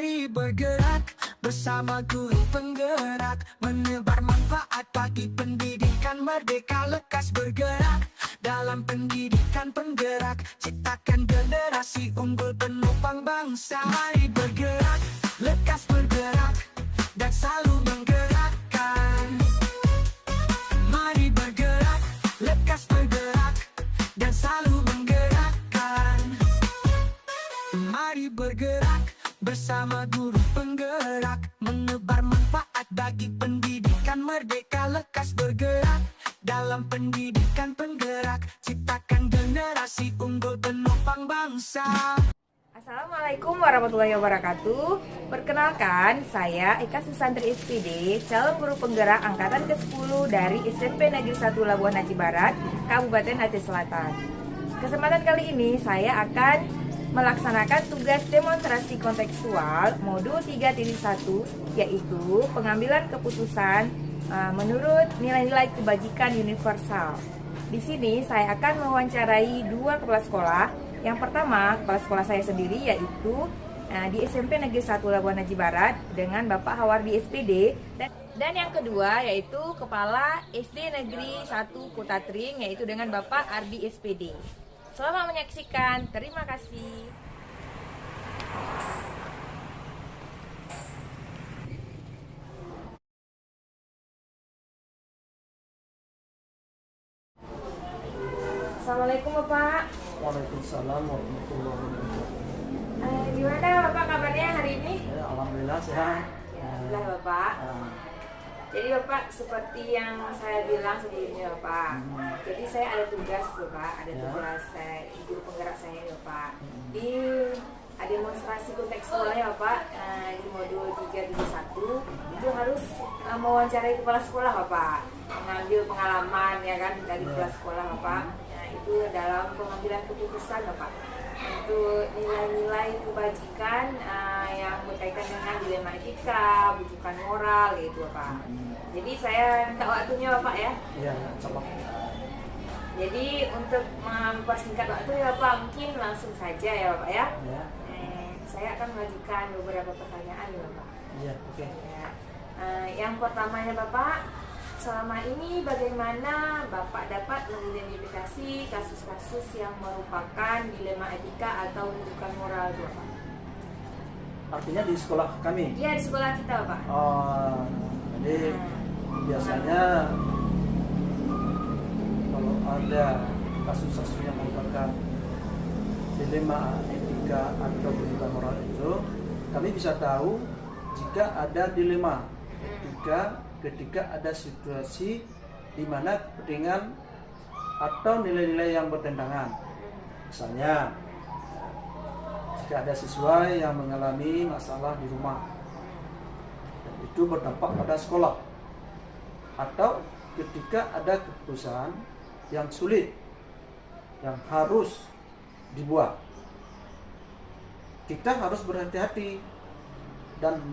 Mari bergerak bersama guru penggerak, menebar manfaat bagi pendidikan merdeka. Lekas bergerak dalam pendidikan penggerak, ciptakan generasi unggul penopang bangsa. Mari bergerak, lekas bergerak, dan selalu menggerakkan. Mari bergerak, lekas bergerak, dan selalu menggerakkan. Mari bergerak bersama guru penggerak, menebar manfaat bagi pendidikan merdeka. Lekas bergerak dalam pendidikan penggerak, ciptakan generasi unggul penopang bangsa. Assalamualaikum warahmatullahi wabarakatuh. Perkenalkan, saya Eka Susantri SPD, calon guru penggerak angkatan ke-10 dari SMP Negeri 1 Labuan Aji Barat, Kabupaten Aceh Selatan. Kesempatan kali ini saya akan melaksanakan tugas demonstrasi kontekstual modul 3.1, yaitu pengambilan keputusan menurut nilai-nilai kebajikan universal. Di sini saya akan mewawancarai dua kepala sekolah. Yang pertama, kepala sekolah saya sendiri, yaitu di SMP Negeri 1 Labuan Aji Barat dengan Bapak Hawardi SPD, dan yang kedua yaitu kepala SD Negeri 1 Kota Tring, yaitu dengan Bapak Ardi SPD. Selamat menyaksikan, terima kasih. Assalamualaikum Bapak. Waalaikumsalam warahmatullahi wabarakatuh. Gimana Bapak kabarnya hari ini? Alhamdulillah sehat. Alhamdulillah Bapak. Jadi Bapak, seperti yang saya bilang sebelumnya Bapak, jadi saya ada tugas Bapak, ada tugas saya, guru penggerak saya Bapak, di demonstrasi kontekstualnya Bapak, di modul 3.1 itu harus mewawancarai kepala sekolah Bapak, mengambil pengalaman ya kan dari kepala sekolah Bapak, itu dalam pengambilan keputusan Bapak, untuk nilai-nilai kebajikan yang berkaitan dengan dilema etika, bujukan moral gitu Bapak. Jadi saya minta waktunya Bapak ya. Iya, coba. Jadi untuk mempersingkat waktu ya Bapak, mungkin langsung saja ya Bapak ya. Ya. Saya akan mengajukan beberapa pertanyaan ya Bapak. Iya, oke. Ya. Yang pertamanya Bapak, selama ini bagaimana Bapak dapat mengidentifikasi kasus-kasus yang merupakan dilema etika atau rujukan moral Bapak? Artinya di sekolah kami. Iya, di sekolah kita Bapak. Oh, jadi biasanya kalau ada kasus-kasus yang merupakan dilema etika atau rujukan moral itu, kami bisa tahu jika ada dilema etika ketika ada situasi di mana kepentingan atau nilai-nilai yang bertentangan. Misalnya, jika ada siswa yang mengalami masalah di rumah, dan itu berdampak pada sekolah, atau ketika ada keputusan yang sulit yang harus dibuat, kita harus berhati-hati dan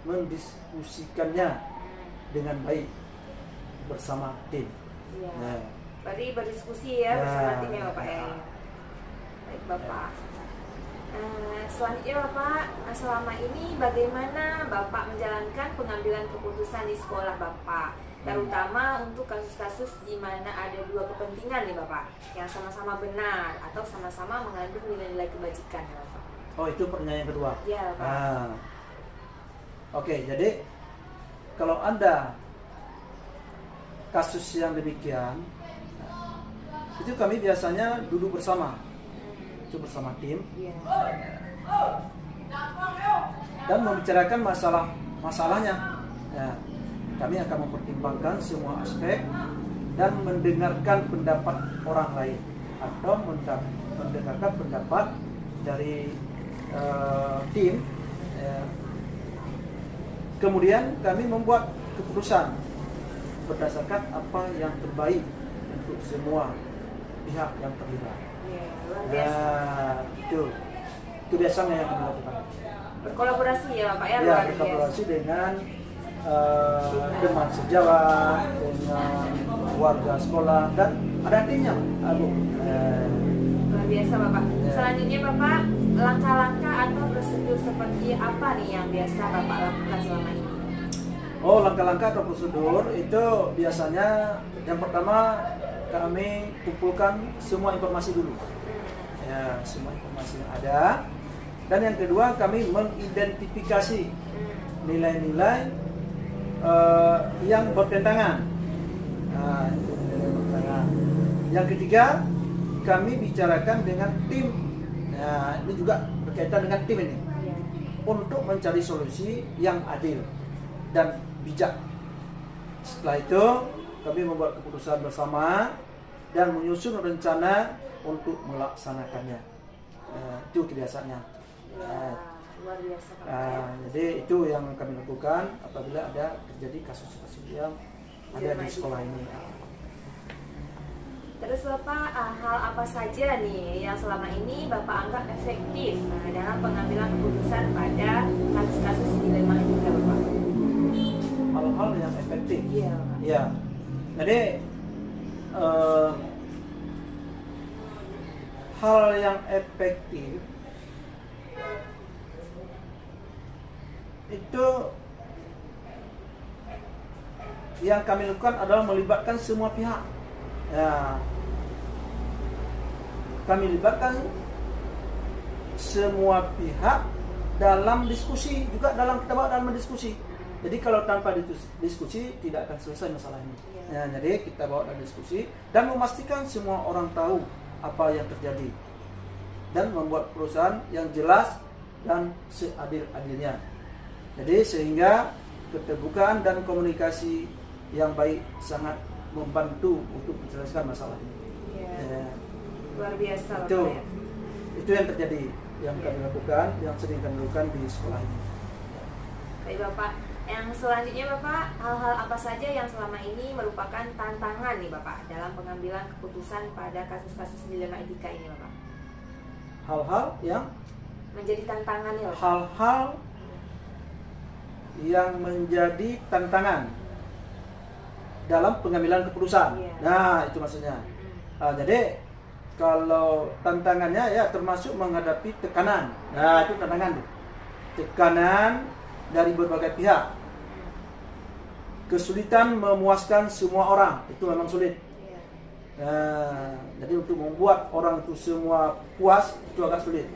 mendiskusikannya dengan baik bersama tim. Iya. Nah, Berarti berdiskusi ya bersama tim ya Bapak ya. Baik Bapak. Selanjutnya Bapak, selama ini bagaimana Bapak menjalankan pengambilan keputusan di sekolah Bapak, terutama untuk kasus-kasus di mana ada dua kepentingan nih Bapak, yang sama-sama benar atau sama-sama mengandung nilai-nilai kebajikan ya Bapak? oh itu pertanyaan yang kedua. Iya Bapak. Oke, jadi kalau ada kasus yang demikian, itu kami biasanya duduk bersama, itu bersama tim, Iya. dan membicarakan masalahnya. Ya, kami akan mempertimbangkan semua aspek dan mendengarkan pendapat orang lain atau mendengarkan pendapat dari tim. Kemudian kami membuat keputusan berdasarkan apa yang terbaik untuk semua pihak yang terlibat. Iya, luar biasa. Nah, itu biasanya yang kami lakukan. Berkolaborasi ya Bapak ya, Ya, luar biasa. berkolaborasi dengan teman sejawat, dengan warga sekolah, dan ada timnya. Luar biasa Bapak. Ya. Selanjutnya Bapak, langkah-langkah atau prosedur seperti apa nih yang biasa Bapak lakukan selama ini? Oh, langkah-langkah atau prosedur itu biasanya yang pertama kami kumpulkan semua informasi dulu. Ya, semua informasi yang ada. Dan yang kedua kami mengidentifikasi nilai-nilai yang bertentangan. Nah, itu nilai bertentangan. Yang ketiga kami bicarakan dengan tim. Nah, ini juga berkaitan dengan tim ini untuk mencari solusi yang adil dan bijak. Setelah itu kami membuat keputusan bersama dan menyusun rencana untuk melaksanakannya. Itu kebiasaannya. Luar biasa Pak. Jadi itu yang kami lakukan apabila ada terjadi kasus-kasus yang ada di sekolah ini. Terus Bapak, hal apa saja nih yang selama ini Bapak anggap efektif dalam pengambilan keputusan pada kasus-kasus dilema etika Bapak? Hal-hal yang efektif. Iya. Ya. Jadi hal yang efektif itu yang kami lakukan adalah melibatkan semua pihak. Ya, kami libatkan semua pihak dalam diskusi, juga kita bawa dalam diskusi. Jadi kalau tanpa diskusi tidak akan selesai masalah ini. Ya, jadi kita bawa dalam diskusi dan memastikan semua orang tahu apa yang terjadi dan membuat perusahaan yang jelas dan seadil-adilnya. Jadi sehingga keterbukaan dan komunikasi yang baik sangat membantu untuk menyelesaikan masalah ini. Ya. Luar biasa Itu, Bapak ya. itu yang terjadi, yang kami lakukan, yang sering kami lakukan di sekolah ini. Baik Bapak, yang selanjutnya Bapak, hal-hal apa saja yang selama ini merupakan tantangan nih Bapak dalam pengambilan keputusan pada kasus-kasus dilema etika ini Bapak? Hal-hal yang Menjadi tantangan ya Bapak? hal-hal yang menjadi tantangan dalam pengambilan keputusan. Iya. Nah, itu maksudnya. Jadi kalau tantangannya ya termasuk menghadapi tekanan. Nah, itu tantangan. Tekanan dari berbagai pihak. Kesulitan memuaskan semua orang, itu memang sulit. Iya. Nah, jadi untuk membuat orang itu semua puas itu agak sulit.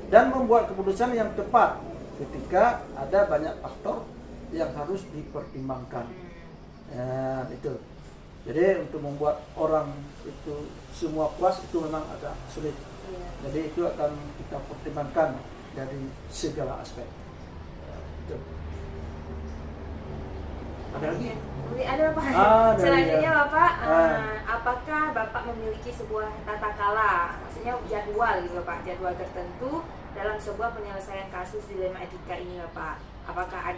Dan membuat keputusan yang tepat ketika ada banyak faktor yang harus dipertimbangkan. Ya, itu. Jadi untuk membuat orang itu semua puas itu memang agak sulit. Jadi itu akan kita pertimbangkan dari segala aspek. Itu. Ada lagi? Ada Bapak. Selanjutnya Bapak, apakah Bapak memiliki sebuah tata kala, maksudnya jadwal gitu Bapak, jadwal tertentu dalam sebuah penyelesaian kasus dilema etika ini Bapak? Apakah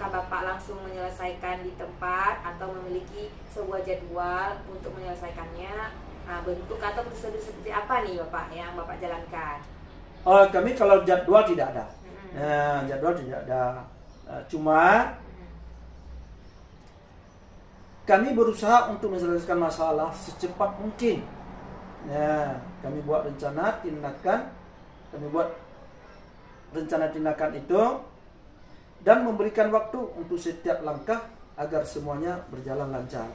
Bapak langsung menyelesaikan di tempat atau memiliki sebuah jadwal untuk menyelesaikannya? Bentuk atau prosedur seperti apa nih Bapak yang Bapak jalankan? Kami kalau jadwal tidak ada. Jadwal tidak ada. Cuma kami berusaha untuk menyelesaikan masalah secepat mungkin. Kami buat rencana tindakan itu dan memberikan waktu untuk setiap langkah agar semuanya berjalan lancar.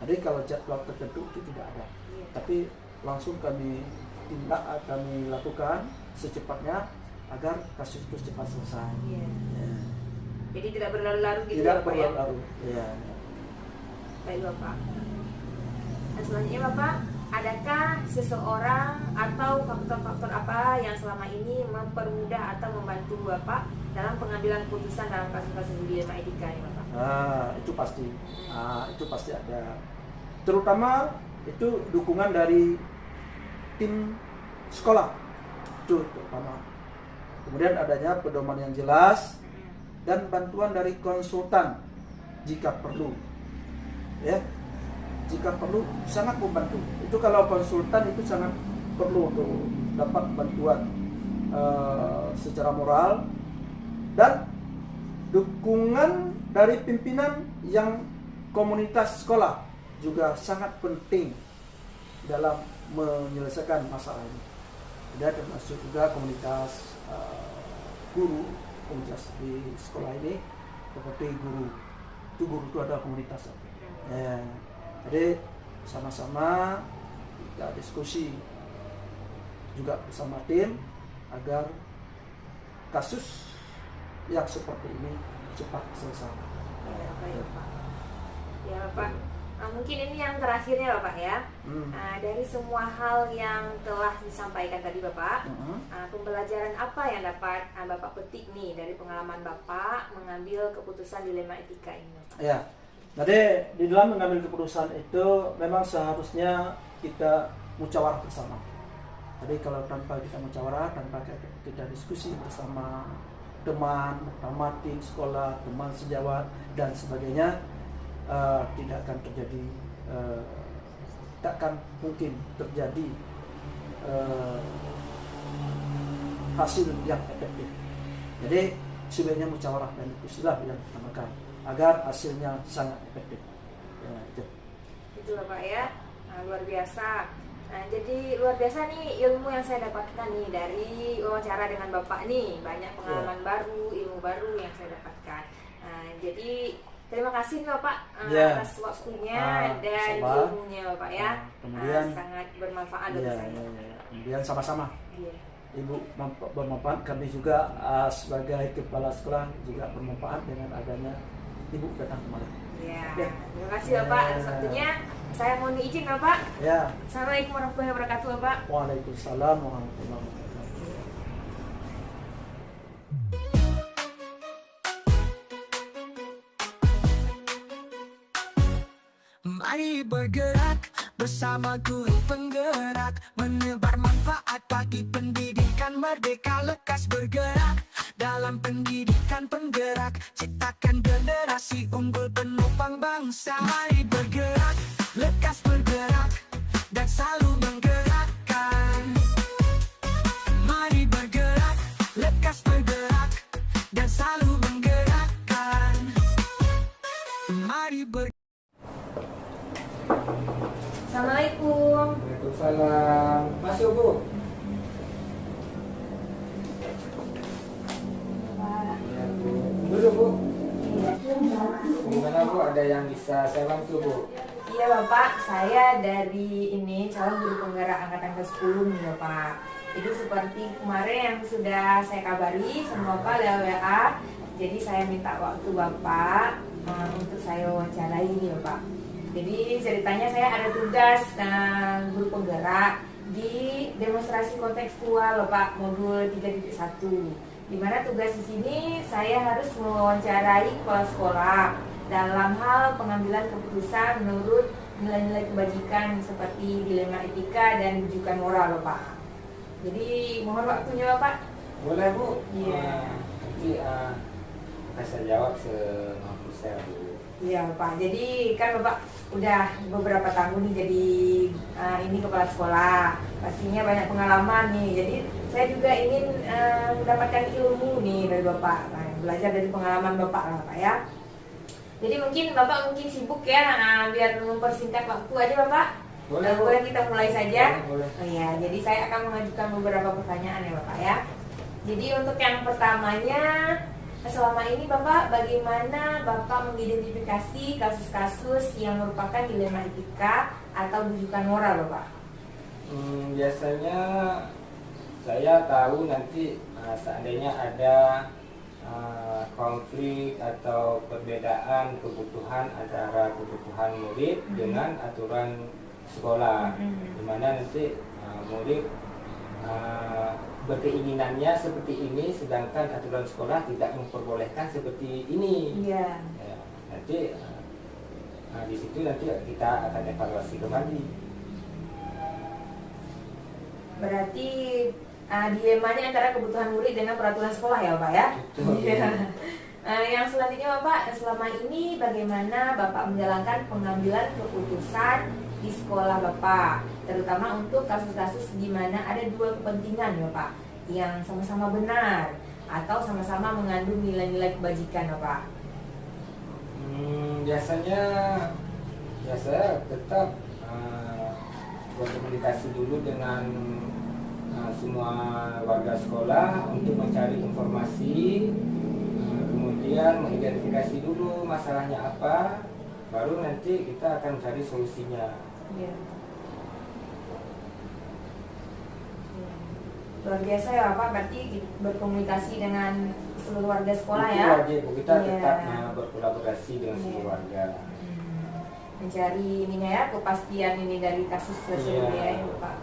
Jadi kalau jadwal tertentu itu tidak ada, tapi langsung kami lakukan secepatnya agar kasus itu cepat selesai. Jadi tidak berlalu-lalu gitu Tidak Bapak ya? berlalu-lalu. Baik Bapak. Dan selanjutnya Bapak, adakah seseorang atau faktor-faktor apa yang selama ini mempermudah atau membantu Bapak dalam pengambilan keputusan dalam kasus-kasus dilema etika ini Bapak? Itu pasti. Itu pasti ada. Terutama itu dukungan dari tim sekolah. Itu terutama. Kemudian adanya pedoman yang jelas dan bantuan dari konsultan jika perlu. Ya. Jika perlu sangat membantu. Itu kalau konsultan itu sangat perlu untuk dapat bantuan secara moral dan dukungan dari pimpinan yang komunitas sekolah juga sangat penting dalam menyelesaikan masalah ini. Ada termasuk juga komunitas guru, komunitas di sekolah ini seperti guru. Itu guru itu ada komunitas. Ya, jadi sama-sama kita diskusi juga bersama tim agar kasus yang seperti ini cepat selesai. Ya, baik, Pak. Ya, Pak. Mungkin ini yang terakhirnya Bapak ya. Dari semua hal yang telah disampaikan tadi Bapak, pembelajaran apa yang dapat Bapak petik nih dari pengalaman Bapak mengambil keputusan dilema etika ini Bapak? Ya, jadi di dalam mengambil keputusan itu memang seharusnya kita musyawarah bersama. Jadi kalau tanpa kita musyawarah, tanpa kita diskusi bersama teman, tim sekolah, teman sejawat dan sebagainya, tidak akan terjadi, takkan mungkin terjadi hasil yang efektif. Jadi sebenarnya musyawarah dan diskusilah yang utamakan agar hasilnya sangat efektif. Ya, itu Bapak ya. Luar biasa. Jadi luar biasa nih ilmu yang saya dapatkan nih dari wawancara dengan Bapak nih. Banyak pengalaman baru, ilmu baru yang saya dapatkan. Jadi terima kasih Bapak atas waktunya dan ilmunya Bapak ya. Kemudian sangat bermanfaat bagi saya. Kemudian sama-sama. Iya. Ibu bermanfaat, kami juga sebagai kepala sekolah juga bermanfaat dengan adanya Ibu datang kemarin. Ya, terima kasih Bapak atas waktunya. Saya mohon izin Bapak. Ya. Assalamualaikum warahmatullahi wabarakatuh Bapak. Waalaikumsalam warahmatullahi wabarakatuh. Mari bergerak bersama guru penggerak, menebar manfaat bagi pendidikan merdeka. Lekas bergerak dalam pendidikan penggerak, ciptakan generasi unggul penopang bangsa. Mari bergerak, lekas bergerak dan selalu menggerakkan. Mari bergerak, lekas bergerak dan selalu menggerakkan. Mari bergerak. Assalamualaikum. Waalaikumsalam. Masuk Bu. Ya, Bu. Dulu Bu. Gimana Bu? Ada yang bisa saya bantu Bu? Iya Bapak, saya dari ini calon guru penggerak angkatan ke-10 nih Bapak. Jadi seperti kemarin yang sudah saya kabari sama Bapak lewat WA. Jadi saya minta waktu Bapak untuk saya wawancarai nih Bapak. Jadi ceritanya saya ada tugas guru penggerak di demonstrasi kontekstual Bapak modul 3.1. Di mana tugas di sini saya harus mewawancarai kepala sekolah dalam hal pengambilan keputusan menurut nilai-nilai kebajikan seperti dilema etika dan rujukan moral Bapak. Jadi mohon waktunya Bapak. Boleh Bu? Iya. Nanti saya jawab semampu saya Bu. Iya Pak, jadi kan Bapak udah beberapa tahun nih jadi ini kepala sekolah, pastinya banyak pengalaman nih. Jadi saya juga ingin mendapatkan ilmu nih dari Bapak, belajar dari pengalaman Bapak lah Pak ya. Jadi mungkin Bapak sibuk ya, biar mempersingkat waktu aja Bapak. Boleh kita mulai saja. Boleh. Oh iya, jadi saya akan mengajukan beberapa pertanyaan ya Bapak ya. Jadi untuk yang pertamanya, selama ini Bapak, bagaimana Bapak mengidentifikasi kasus-kasus yang merupakan dilema etika atau rujukan moral Bapak? Biasanya saya tahu nanti seandainya ada konflik atau perbedaan kebutuhan antara kebutuhan murid dengan aturan sekolah, di mana nanti murid berkeinginannya seperti ini, sedangkan aturan sekolah tidak memperbolehkan seperti ini. Iya. Ya, nanti di situ nanti kita akan evaluasi kembali. Berarti dilemanya antara kebutuhan murid dengan peraturan sekolah ya Pak ya? Betul. Iya. Yang selanjutnya Bapak, selama ini bagaimana Bapak menjalankan pengambilan keputusan di sekolah Bapak, terutama untuk kasus-kasus di mana ada dua kepentingan ya Pak, yang sama-sama benar atau sama-sama mengandung nilai-nilai kebajikan Bapak? Biasanya saya tetap berkomunikasi dulu dengan semua warga sekolah untuk mencari informasi, kemudian mengidentifikasi dulu masalahnya apa, baru nanti kita akan mencari solusinya. Iya. Luar biasa ya Bapak, berarti berkomunikasi dengan seluruh warga sekolah Itu ya. wajib, kita Iya. tetap berkolaborasi dengan seluruh Iya. warga. Mencari ininya ya, kepastian ini dari kasus tersebut Iya. ya Bapak.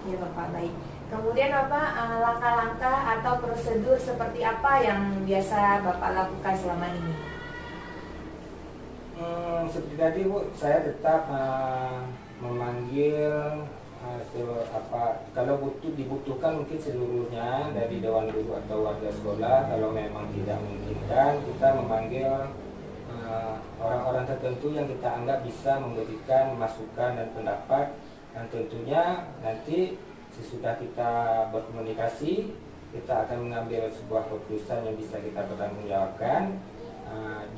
Iya Bapak, baik. Kemudian Bapak, langkah-langkah atau prosedur seperti apa yang biasa Bapak lakukan selama ini? Seperti tadi Bu, saya tetap memanggil kalau dibutuhkan mungkin seluruhnya dari Dewan Guru atau warga sekolah. Kalau memang tidak memungkinkan, kita memanggil orang-orang tertentu yang kita anggap bisa memberikan masukan dan pendapat, dan tentunya nanti sesudah kita berkomunikasi, kita akan mengambil sebuah keputusan yang bisa kita pertanggungjawabkan,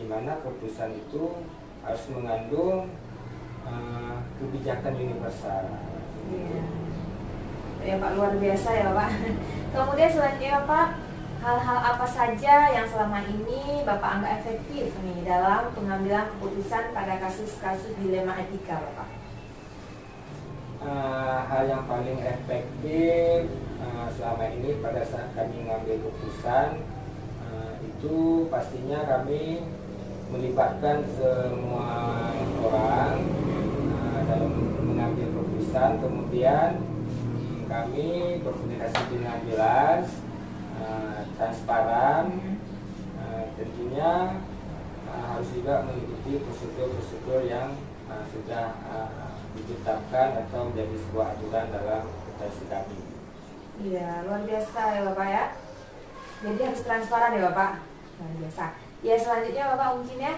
di mana keputusan itu harus mengandung kebijakan universal. Iya. Ya Pak, luar biasa ya Pak. Kemudian selanjutnya Pak, hal-hal apa saja yang selama ini Bapak anggap efektif nih dalam pengambilan keputusan pada kasus-kasus dilema etika Bapak? Hal yang paling efektif selama ini pada saat kami mengambil keputusan, itu pastinya kami melibatkan semua orang dalam mengambil keputusan. Kemudian kami berkomunikasi dengan jelas, transparan, tentunya harus juga mengikuti prosedur-prosedur yang sudah ditetapkan atau menjadi sebuah aturan dalam organisasi kami. Iya, luar biasa ya Bapak ya. Jadi harus transparan ya Bapak. Luar biasa. Ya selanjutnya Bapak mungkin ya,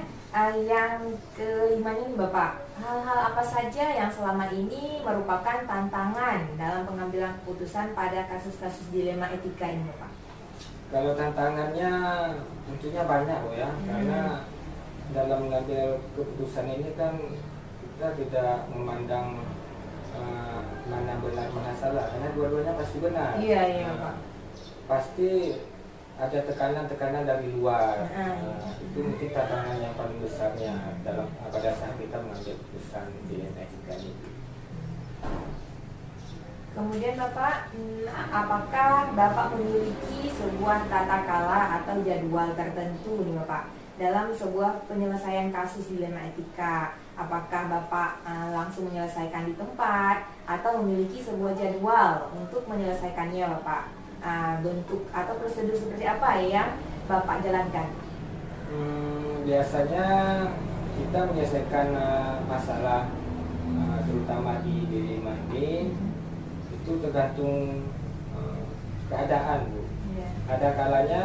yang kelimanya nih Bapak, hal-hal apa saja yang selama ini merupakan tantangan dalam pengambilan keputusan pada kasus-kasus dilema etika ini Bapak? Kalau tantangannya tentunya banyak Bu ya, karena dalam mengambil keputusan ini kan kita tidak memandang mana benar mana salah, karena dua-duanya pasti benar. Iya iya Pak. Pasti ada tekanan-tekanan dari luar. Itu mungkin tantangan yang paling besarnya dalam pada saat kita mengambil keputusan dilema etika ini. Kemudian Bapak, apakah Bapak memiliki sebuah tata kala atau jadwal tertentu nih Bapak dalam sebuah penyelesaian kasus dilema etika? Apakah Bapak langsung menyelesaikan di tempat atau memiliki sebuah jadwal untuk menyelesaikannya Bapak? Bentuk atau prosedur seperti apa yang Bapak jalankan? Biasanya kita menyelesaikan masalah terutama di dilema ini itu tergantung keadaan Bu. Yeah. Ada kalanya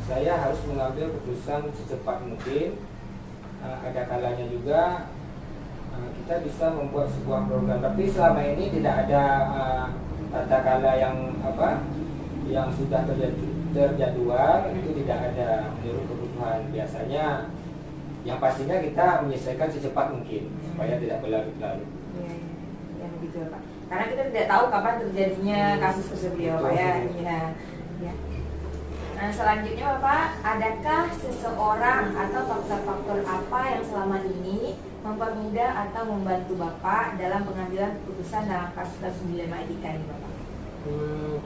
saya harus mengambil keputusan secepat mungkin. Ada kalanya juga kita bisa membuat sebuah program, tapi selama ini tidak ada tata kala yang sudah terjadwal, itu tidak ada menurut kebutuhan. Biasanya yang pastinya kita menyelesaikan secepat mungkin supaya tidak berlarut-larut. Ya begitu Pak. Karena kita tidak tahu kapan terjadinya kasus tersebut ya Pak ya. Ya. Nah selanjutnya Bapak, adakah seseorang atau faktor-faktor apa yang selama ini mempermudah atau membantu Bapak dalam pengambilan keputusan dalam kasus-kasus dilema etika ini Bapak?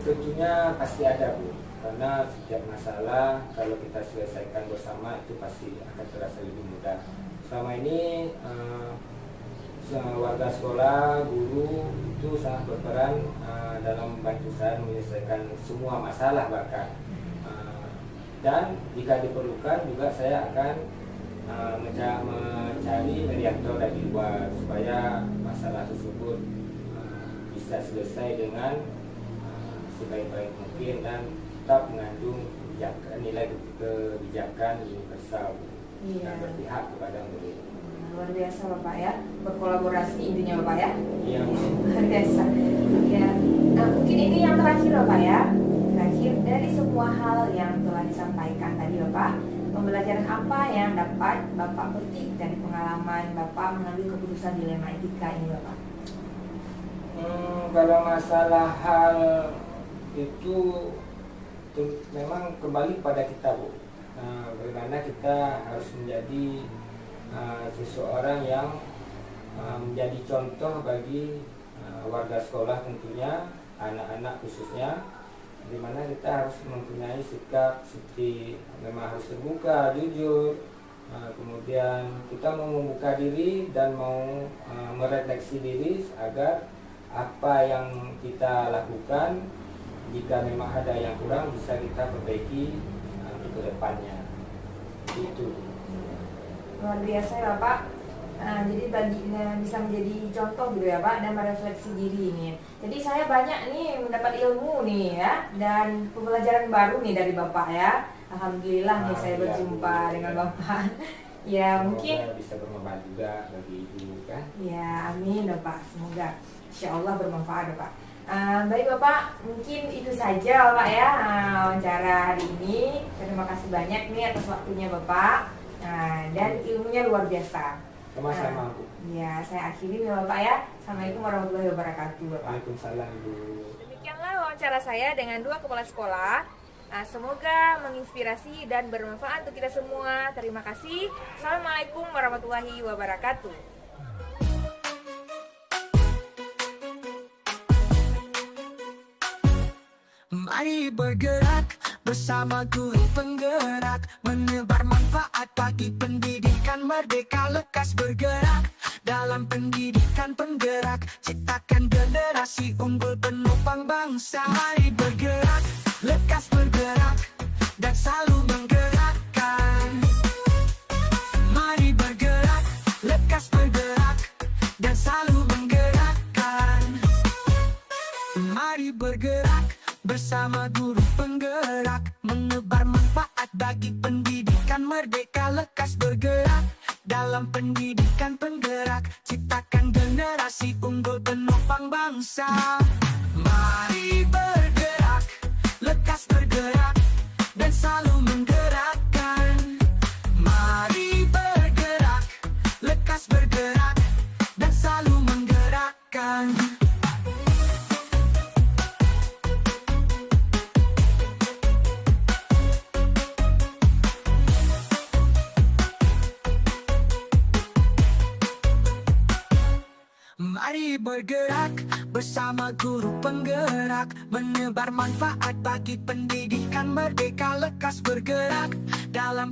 Tentunya pasti ada Bu, karena setiap masalah kalau kita selesaikan bersama itu pasti akan terasa lebih mudah. Selama ini warga sekolah, guru itu sangat berperan dalam membantu saya menyelesaikan semua masalah bahkan. Dan jika diperlukan juga saya akan mencari mediator dari luar supaya masalah tersebut bisa selesai dengan sebaik-baik mungkin dan tetap mengandung nilai kebijakan universal dan berpihak kepada murid. Luar biasa Bapak ya, berkolaborasi intinya Bapak ya. Iya. Luar biasa. Ya. Nah mungkin ini yang terakhir Bapak ya. Terakhir dari semua hal yang telah disampaikan tadi Bapak, pembelajaran apa yang dapat Bapak petik dari pengalaman Bapak mengambil keputusan dilema etika ini Bapak? Kalau masalah hal itu memang kembali kepada kita, Bu. Bagaimana kita harus menjadi seseorang yang menjadi contoh bagi warga sekolah, tentunya anak-anak khususnya, di mana kita harus mempunyai sikap seperti memang harus terbuka, jujur, kemudian kita mau membuka diri dan mau merefleksi diri agar apa yang kita lakukan, jika memang ada yang kurang, bisa kita perbaiki untuk kedepannya. Itu luar biasa ya Pak. Jadi bisa menjadi contoh gitu ya Pak, dan merefleksi diri ini. Jadi saya banyak nih mendapat ilmu nih ya, dan pembelajaran baru nih dari Bapak ya. Alhamdulillah nih saya berjumpa dengan Bapak. Ya, semoga mungkin bisa bermanfaat juga bagi Ibu kan. ya, amin Bapak. Semoga insya Allah bermanfaat Bapak. Baik Bapak, mungkin itu saja Bapak ya wawancara hari ini. Terima kasih banyak nih atas waktunya Bapak, dan ilmunya luar biasa. Sama-sama, Bu. Ya, saya akhiri ya Bapak ya. Assalamualaikum warahmatullahi wabarakatuh Bapak. Waalaikumsalam, Bu. Demikianlah wawancara saya dengan dua kepala sekolah. Semoga menginspirasi dan bermanfaat untuk kita semua. Terima kasih. Assalamualaikum warahmatullahi wabarakatuh. Mari bergerak bersama guru penggerak, menebar manfaat bagi pendidikan merdeka, lekas bergerak dalam pendidikan penggerak, ciptakan generasi unggul penopang bangsa. Mari bergerak, lekas bergerak, dan selalu menggerakkan. Mari bergerak, lekas bergerak, dan selalu menggerakkan. Mari bergerak bersama guru penggerak, menebar manfaat bagi pendidikan merdeka, lekas bergerak dalam pendidikan penggerak, ciptakan generasi unggul penopang bangsa. Mari bergerak, lekas bergerak, dan selalu menggerakkan. Mari bergerak, lekas bergerak, dan selalu menggerakkan. Mari bergerak bersama guru penggerak, menebar manfaat bagi pendidikan merdeka, lekas bergerak dalam